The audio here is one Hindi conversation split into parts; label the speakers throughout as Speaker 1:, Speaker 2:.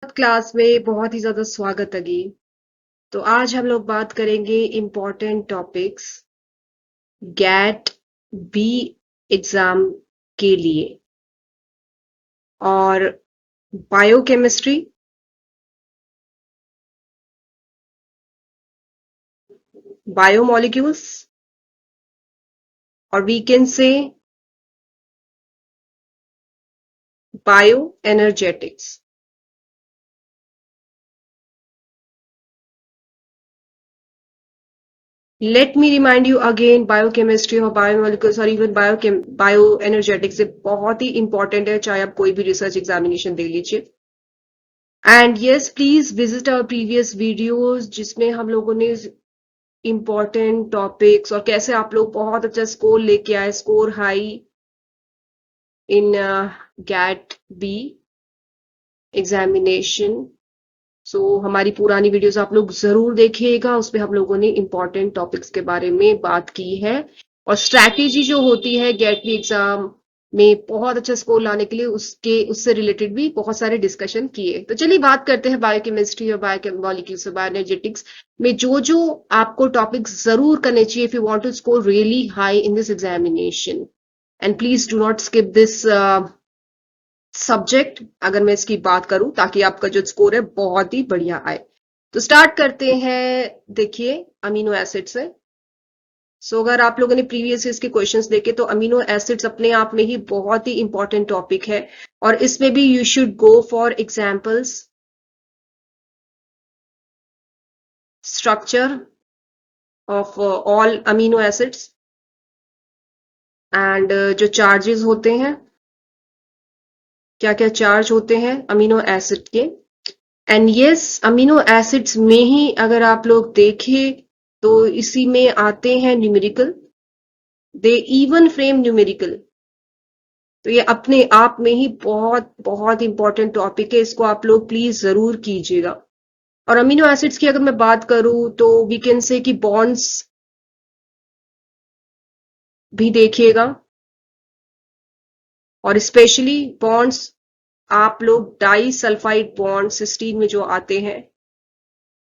Speaker 1: क्लास में बहुत ही ज्यादा स्वागत अगेन। तो आज हम लोग बात करेंगे important topics GAT B exam के लिए और बायोकेमिस्ट्री, बायोमोलिक्यूल्स और we can say bioenergetics. Let me remind you again, biochemistry और बायोमोलिक्यूल्स और इवन बायो एनर्जेटिक्स से बहुत ही इंपॉर्टेंट है, चाहे आप कोई भी रिसर्च एग्जामिनेशन दे लीजिए। And yes, please visit our previous videos जिसमें हम लोगों ने इम्पोर्टेंट टॉपिक्स और कैसे आप लोग बहुत अच्छा स्कोर लेके आए, score high in GAT B examination. So हमारी पुरानी वीडियोस आप लोग जरूर देखिएगा, उसमें हम लोगों ने इम्पोर्टेंट टॉपिक्स के बारे में बात की है और स्ट्रैटेजी जो होती है गेट बी एग्जाम में बहुत अच्छा स्कोर लाने के लिए उससे रिलेटेड भी बहुत सारे डिस्कशन किए। तो चलिए बात करते हैं बायोकेमिस्ट्री और बायोमोलिक्यूल्स और बायोएनर्जेटिक्स में जो जो आपको टॉपिक्स जरूर करने चाहिए if you want to score really high in this examination. And please do not skip this subject अगर मैं इसकी बात करूं, ताकि आपका जो स्कोर है बहुत ही बढ़िया आए। तो स्टार्ट करते हैं, देखिए अमीनो एसिड से। अगर आप लोगों ने प्रीवियस इसके क्वेश्चंस देखे तो अमीनो एसिड्स अपने आप में ही बहुत ही इंपॉर्टेंट टॉपिक है और इसमें भी you should go for examples, structure of all amino acids and जो चार्जेस होते हैं, क्या क्या चार्ज होते हैं अमीनो एसिड के। एंड यस, अमीनो एसिड्स में ही अगर आप लोग देखें तो इसी में आते हैं न्यूमेरिकल, दे इवन फ्रेम न्यूमेरिकल। तो ये अपने आप में ही बहुत बहुत इंपॉर्टेंट टॉपिक है, इसको आप लोग प्लीज जरूर कीजिएगा। और अमीनो एसिड्स की अगर मैं बात करूं तो वी कैन से कि बॉन्ड्स भी देखिएगा और स्पेशली बॉन्ड्स आप लोग डाई सल्फाइड बॉन्ड सिस्टीन में जो आते हैं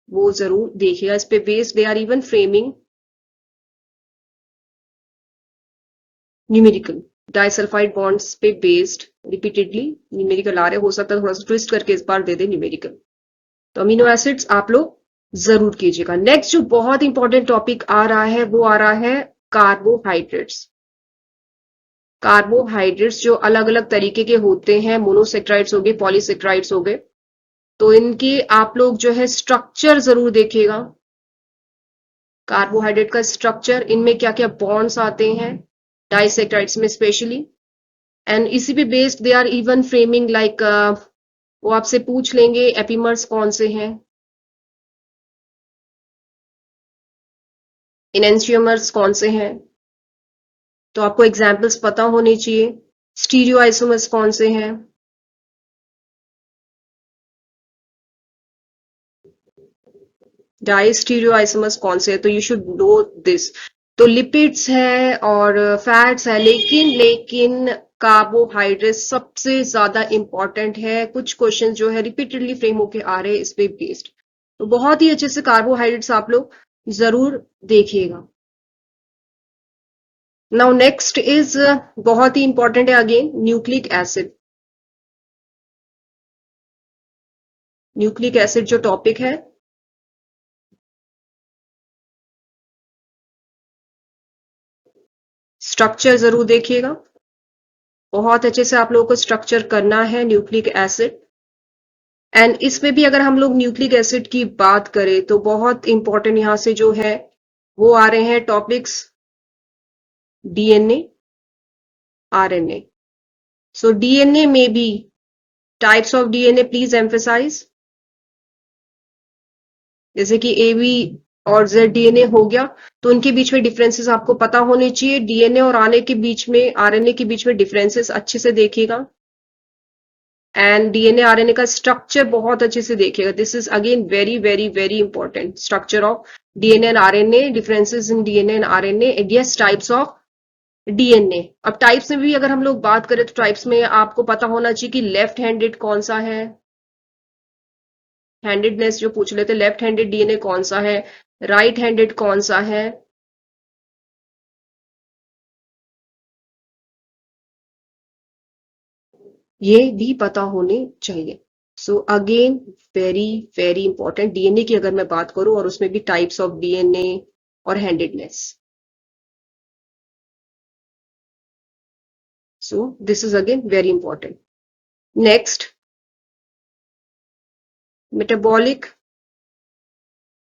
Speaker 1: वो जरूर देखिएगा। इस पे based they are even framing numerical, disulphide bonds पे बेस्ड रिपीटेडली न्यूमेरिकल आ रहे, हो सकता है थोड़ा सा ट्विस्ट करके इस बार दे दे न्यूमेरिकल। तो अमीनो एसिड्स आप लोग जरूर कीजिएगा। नेक्स्ट जो बहुत इंपॉर्टेंट टॉपिक आ रहा है वो आ रहा है कार्बोहाइड्रेट्स। कार्बोहाइड्रेट्स जो अलग अलग तरीके के होते हैं, मोनोसेक्राइड्स हो गए, पॉलीसेक्राइड्स हो गए, तो इनकी आप लोग जो है स्ट्रक्चर जरूर देखिएगा। कार्बोहाइड्रेट का स्ट्रक्चर, इनमें क्या क्या बॉन्ड्स आते हैं डाइसेक्राइड्स में स्पेशली, एंड इसी पे based they are even framing like वो आपसे पूछ लेंगे एपीमर्स कौन से हैं, इनेंशियोमर्स कौन से हैं, तो आपको एग्जाम्पल्स पता होने चाहिए। स्टीरियो आइसोमर्स कौन से हैं, डाई स्टीरियो आइसोमर्स कौन से हैं, तो यू शुड नो दिस। तो लिपिड्स है और फैट्स है, लेकिन कार्बोहाइड्रेट सबसे ज्यादा इंपॉर्टेंट है। कुछ क्वेश्चन जो है रिपीटेडली फ्रेम होके आ रहे हैं इस पे बेस्ड, तो बहुत ही अच्छे से कार्बोहाइड्रेट्स आप लोग जरूर देखिएगा। नाउ नेक्स्ट इज बहुत ही इंपॉर्टेंट है again, nucleic acid. Nucleic acid जो टॉपिक है, स्ट्रक्चर जरूर देखिएगा। बहुत अच्छे से आप लोगों को स्ट्रक्चर करना है न्यूक्लिक एसिड। एंड इसमें भी अगर हम लोग न्यूक्लिक एसिड की बात करें तो बहुत इंपॉर्टेंट यहां से जो है वो आ रहे हैं topics, DNA, RNA. So DNA में भी types of DNA please emphasise, जैसे कि ए बी और जेड डीएनए हो गया, तो उनके बीच में डिफरेंसेस आपको पता होने चाहिए। डीएनए और आरएनए के बीच में, आरएनए के बीच में डिफरेंसेस अच्छे से देखिएगा। एंड डीएनए आरएनए का स्ट्रक्चर बहुत अच्छे से देखिएगा। This is again very very very important, structure of DNA and RNA, differences in DNA and RNA, and yes types of DNA. अब टाइप्स में भी अगर हम लोग बात करें तो टाइप्स में आपको पता होना चाहिए कि लेफ्ट हैंडेड कौन सा है, हैंडेडनेस जो पूछ लेते, लेफ्ट हैंडेड डीएनए कौन सा है, राइट हैंडेड कौन सा है, ये भी पता होने चाहिए। So again very very important DNA की अगर मैं बात करूं, और उसमें भी टाइप्स ऑफ डीएनए और handedness. So this is again very important. Next, metabolic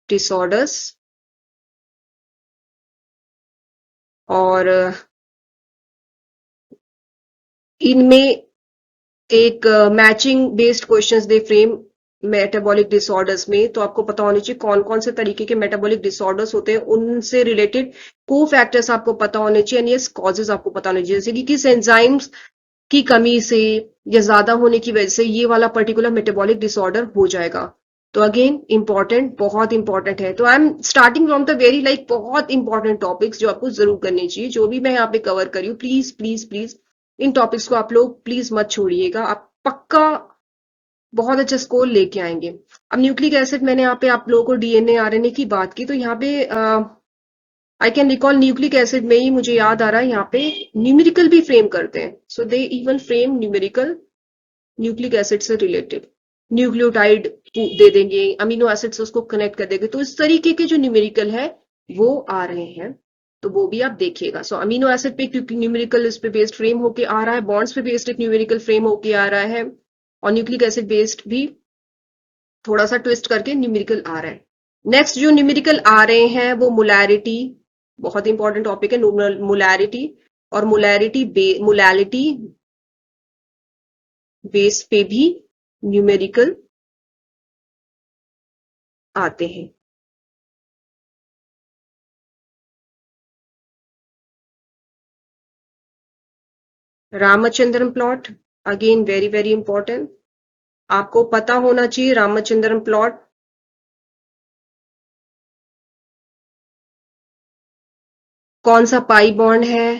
Speaker 1: disorders, और इनमें एक मैचिंग बेस्ड क्वेश्चंस दे फ्रेम मेटाबॉलिक डिसऑर्डर्स में, तो आपको पता होना चाहिए कौन कौन से तरीके के मेटाबॉलिक डिसऑर्डर्स होते हैं, उनसे रिलेटेड को फैक्टर्स आपको पता होने चाहिए, एंड यस कॉजेज आपको पता होने चाहिए, जैसे कि किस एंजाइम्स की कमी से या ज्यादा होने की वजह से ये वाला पर्टिकुलर मेटाबॉलिक डिसऑर्डर हो जाएगा। तो अगेन इंपॉर्टेंट, बहुत इंपॉर्टेंट है। तो I am starting from the very like बहुत इंपॉर्टेंट टॉपिक्स जो आपको जरूर करनी चाहिए, जो भी मैं यहाँ पे कवर करी हूँ, please please please in topics को आप लोग प्लीज मत छोड़िएगा, आप पक्का बहुत अच्छा स्कोर लेके आएंगे। अब न्यूक्लिक एसिड, मैंने यहाँ पे आप लोगों को डीएनए आरएनए की बात की, तो यहाँ पे I can recall nucleic acid में ही मुझे याद आ रहा है यहाँ पे न्यूमेरिकल भी फ्रेम करते हैं। So they even frame numerical nucleic acid से रिलेटेड, न्यूक्लियोटाइड दे देंगे, अमीनो एसिड से उसको कनेक्ट कर देंगे, तो इस तरीके के जो न्यूमेरिकल है वो आ रहे हैं, तो वो भी आप देखिएगा। सो अमीनो एसिड पे क्योंकि न्यूमेरिकल इस पे बेस्ड फ्रेम होके आ रहा है, बॉन्ड्स पे बेस्ड एक न्यूमेरिकल फ्रेम होके आ रहा है, और न्यूक्लिक एसिड बेस्ड भी थोड़ा सा ट्विस्ट करके न्यूमेरिकल आ रहा है। नेक्स्ट जो न्यूमेरिकल आ रहे हैं वो मोलैरिटी, बहुत इंपॉर्टेंट टॉपिक है मोलैरिटी, और मोलैलिटी बेस पे भी न्यूमेरिकल आते हैं। Ramachandran plot, again very very important, आपको पता होना चाहिए रामचंद्रन प्लॉट कौन सा पाई बॉन्ड है,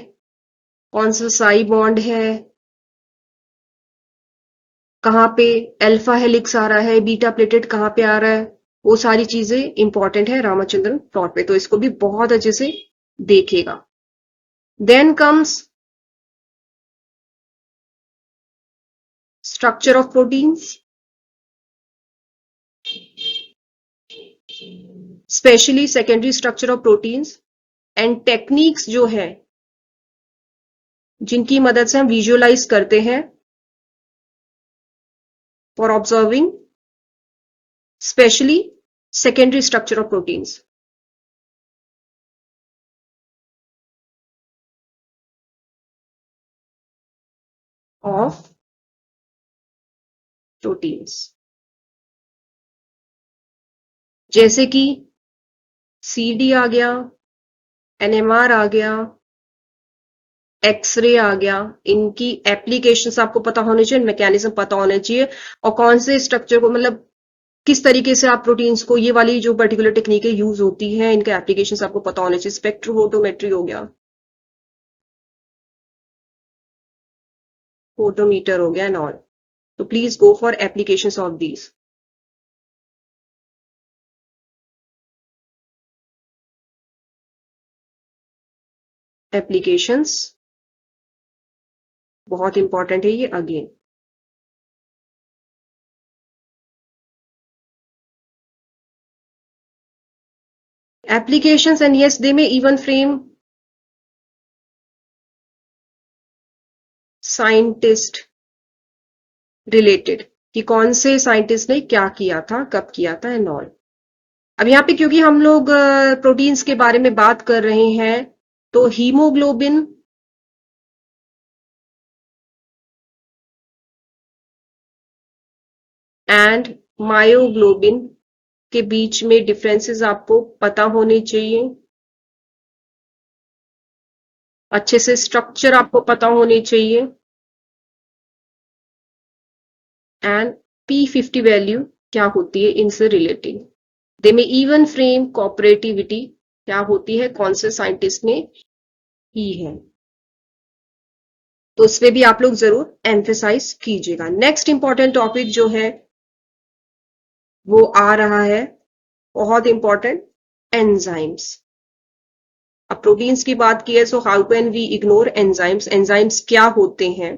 Speaker 1: कौन सा साई बॉन्ड है, कहाँ पे अल्फा हेलिक्स आ रहा है, बीटा प्लेटेड कहाँ पे आ रहा है, वो सारी चीजें इंपॉर्टेंट है रामचंद्रन प्लॉट पे, तो इसको भी बहुत अच्छे से देखेगा। Then comes structure of proteins, specially secondary structure of proteins and techniques जो है जिनकी मदद से हम विजुअलाइज करते हैं for observing specially secondary structure of proteins. Of proteins, जैसे कि सीडी आ गया, एनएमआर आ गया, एक्सरे आ गया, इनकी एप्लीकेशंस आपको पता होने चाहिए, मैकेनिज्म पता होने चाहिए, और कौन से स्ट्रक्चर को मतलब किस तरीके से आप प्रोटीन्स को, ये वाली जो पर्टिकुलर टेक्निकें यूज होती हैं, इनके एप्लीकेशंस आपको पता होने चाहिए। स्पेक्ट्रोफोटोमेट्री हो गया, फोटोमीटर हो गया एंड ऑल, तो please go for applications of these. Applications बहुत इंपॉर्टेंट है ये again. Applications, and yes, they may even frame scientist related, कि कौन से साइंटिस्ट ने क्या किया था, कब किया था एंड ऑल। अब यहाँ पे क्योंकि हम लोग प्रोटीन्स के बारे में बात कर रहे हैं, तो हीमोग्लोबिन एंड मायोग्लोबिन के बीच में डिफरेंसेस आपको पता होने चाहिए, अच्छे से स्ट्रक्चर आपको पता होने चाहिए, एंड P50 वैल्यू क्या होती है इनसे रिलेटेड। दे में इवन फ्रेम कोऑपरेटिविटी क्या होती है, कौन से साइंटिस्ट ने की है, तो उसपे भी आप लोग जरूर एम्फेसाइज कीजिएगा। नेक्स्ट इंपॉर्टेंट टॉपिक जो है वो आ रहा है, बहुत इंपॉर्टेंट, एंजाइम्स। अब प्रोटीन्स की बात की है, so how can we ignore enzymes? Enzymes क्या होते हैं?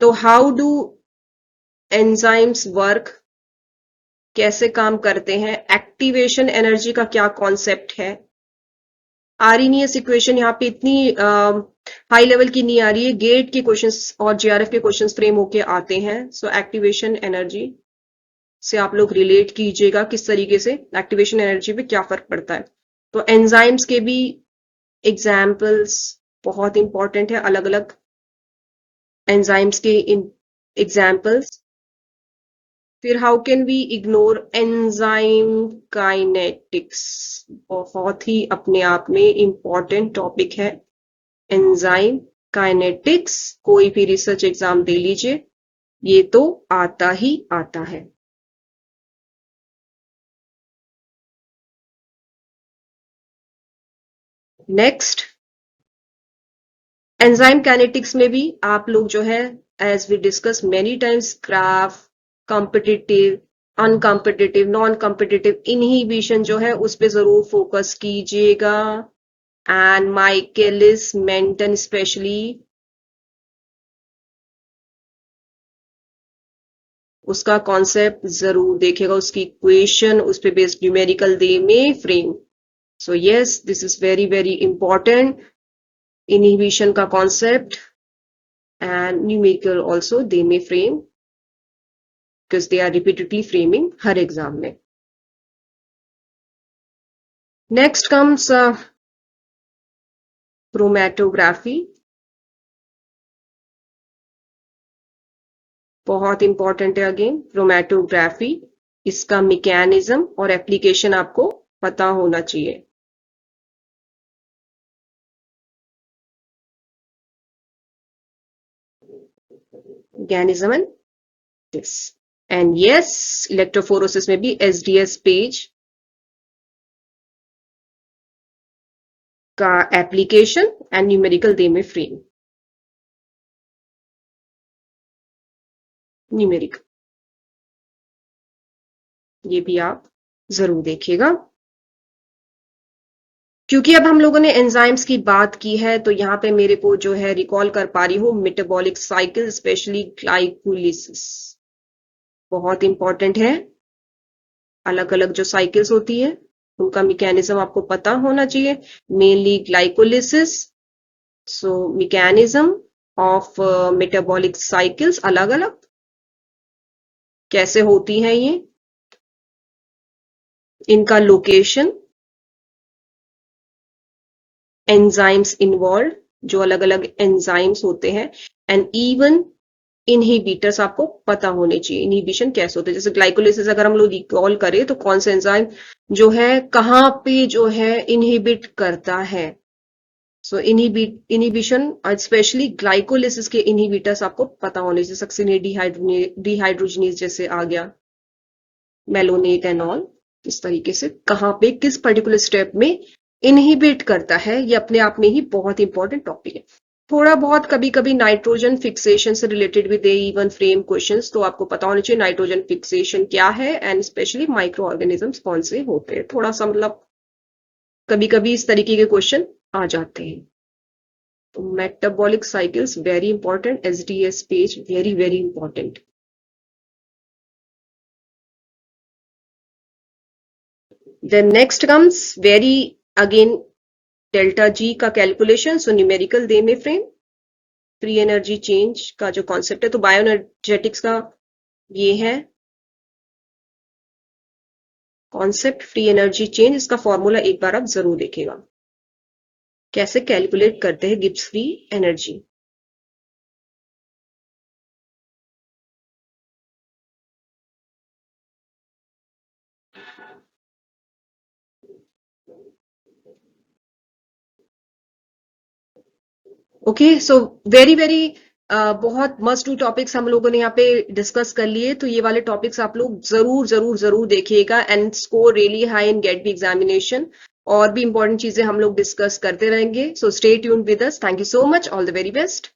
Speaker 1: तो हाउ डू एंजाइम्स वर्क, कैसे काम करते हैं? एक्टिवेशन एनर्जी का क्या कॉन्सेप्ट है? आर्हीनियस इक्वेशन यहाँ पे इतनी हाई लेवल की नहीं आ रही है, गेट के क्वेश्चंस और जीआरएफ के क्वेश्चंस फ्रेम होके आते हैं। सो एक्टिवेशन एनर्जी से आप लोग रिलेट कीजिएगा किस तरीके से एक्टिवेशन एनर्जी पे क्या फर्क पड़ता है। तो एंजाइम्स के भी एग्जाम्पल्स बहुत इंपॉर्टेंट है, अलग अलग एंजाइम्स के एग्जाम्पल्स। फिर how can we ignore enzyme kinetics, बहुत ही अपने आप में इंपॉर्टेंट टॉपिक है एंजाइम काइनेटिक्स। कोई भी रिसर्च एग्जाम दे लीजिए, ये तो आता ही आता है। नेक्स्ट, एंजाइम काइनेटिक्स में भी आप लोग जो है, as we discuss many times, graph, competitive, uncompetitive, non competitive inhibition जो है उस पे जरूर फोकस कीजिएगा। एंड माइकेलिस मेंटन स्पेशली, उसका कॉन्सेप्ट जरूर देखेगा, उसकी इक्वेशन उस पे based numerical they may frame. So yes, this is very very important, inhibition का concept and numerical also they may frame, because they are repeatedly framing हर एग्जाम में। नेक्स्ट कम्स क्रोमैटोग्राफी, बहुत इंपॉर्टेंट है अगेन क्रोमैटोग्राफी। इसका मैकेनिज्म और एप्लीकेशन आपको पता होना चाहिए। Mechanism and this, and yes, electrophoresis में भी एसडीएस पेज का application and numerical they may frame. Numerical ये भी आप जरूर देखिएगा, क्योंकि अब हम लोगों ने एंजाइम्स की बात की है तो यहां पे मेरे को जो है रिकॉल कर पा रही हूं मेटाबॉलिक साइकिल, स्पेशली ग्लाइकोलिसिस, बहुत इंपॉर्टेंट है। अलग अलग जो साइकिल्स होती है उनका मैकेनिज्म आपको पता होना चाहिए, mainly glycolysis. So mechanism of metabolic cycles अलग अलग कैसे होती हैं ये, इनका लोकेशन, एंजाइम्स इन्वॉल्व, जो अलग अलग एंजाइम्स होते हैं, एंड इवन इनहिबिटर्स आपको पता होने चाहिए, इनहिबिशन कैसे होते हैं। जैसे ग्लाइकोलिसिस अगर हम लोग रिकॉल करें तो कौन सा एंजाइम जो है कहां पे जो है इनहिबिट करता है। सो इनहिबिशन स्पेशली ग्लाइकोलिसिस के इनहिबिटर्स आपको पता होने चाहिए, सक्सिनेट डिहाइड्रोजनेज जैसे आ गया, मेलोनेट एंड ऑल। इस तरीके से कहां पे किस पर्टिकुलर स्टेप में इनहिबिट करता है, ये अपने आप में ही बहुत इंपॉर्टेंट टॉपिक है। थोड़ा बहुत कभी कभी नाइट्रोजन फिक्सेशन से रिलेटेड भी दे इवन फ्रेम क्वेश्चंस, तो आपको पता होना चाहिए नाइट्रोजन फिक्सेशन क्या है एंड स्पेशली माइक्रो ऑर्गेनिजम्स कौन से होते हैं। थोड़ा सा मतलब कभी कभी इस तरीके के क्वेश्चन आ जाते हैं। तो metabolic cycles very important, SDS PAGE very very important. Then next comes very again delta G का calculation, so numerical they may frame, free energy change का जो कॉन्सेप्ट है, तो बायोएनर्जेटिक्स का ये है कॉन्सेप्ट, फ्री एनर्जी चेंज। इसका फॉर्मूला एक बार आप जरूर देखेगा, कैसे कैलकुलेट करते हैं Gibbs free energy. Okay, so very very बहुत मस्ट टू टॉपिक्स हम लोगों ने यहाँ पे डिस्कस कर लिए, तो ये वाले टॉपिक्स आप लोग जरूर जरूर जरूर देखिएगा and score really high in GAT B examination. और भी इंपॉर्टेंट चीजें हम लोग डिस्कस करते रहेंगे, so stay tuned with us. Thank you so much, all the very best.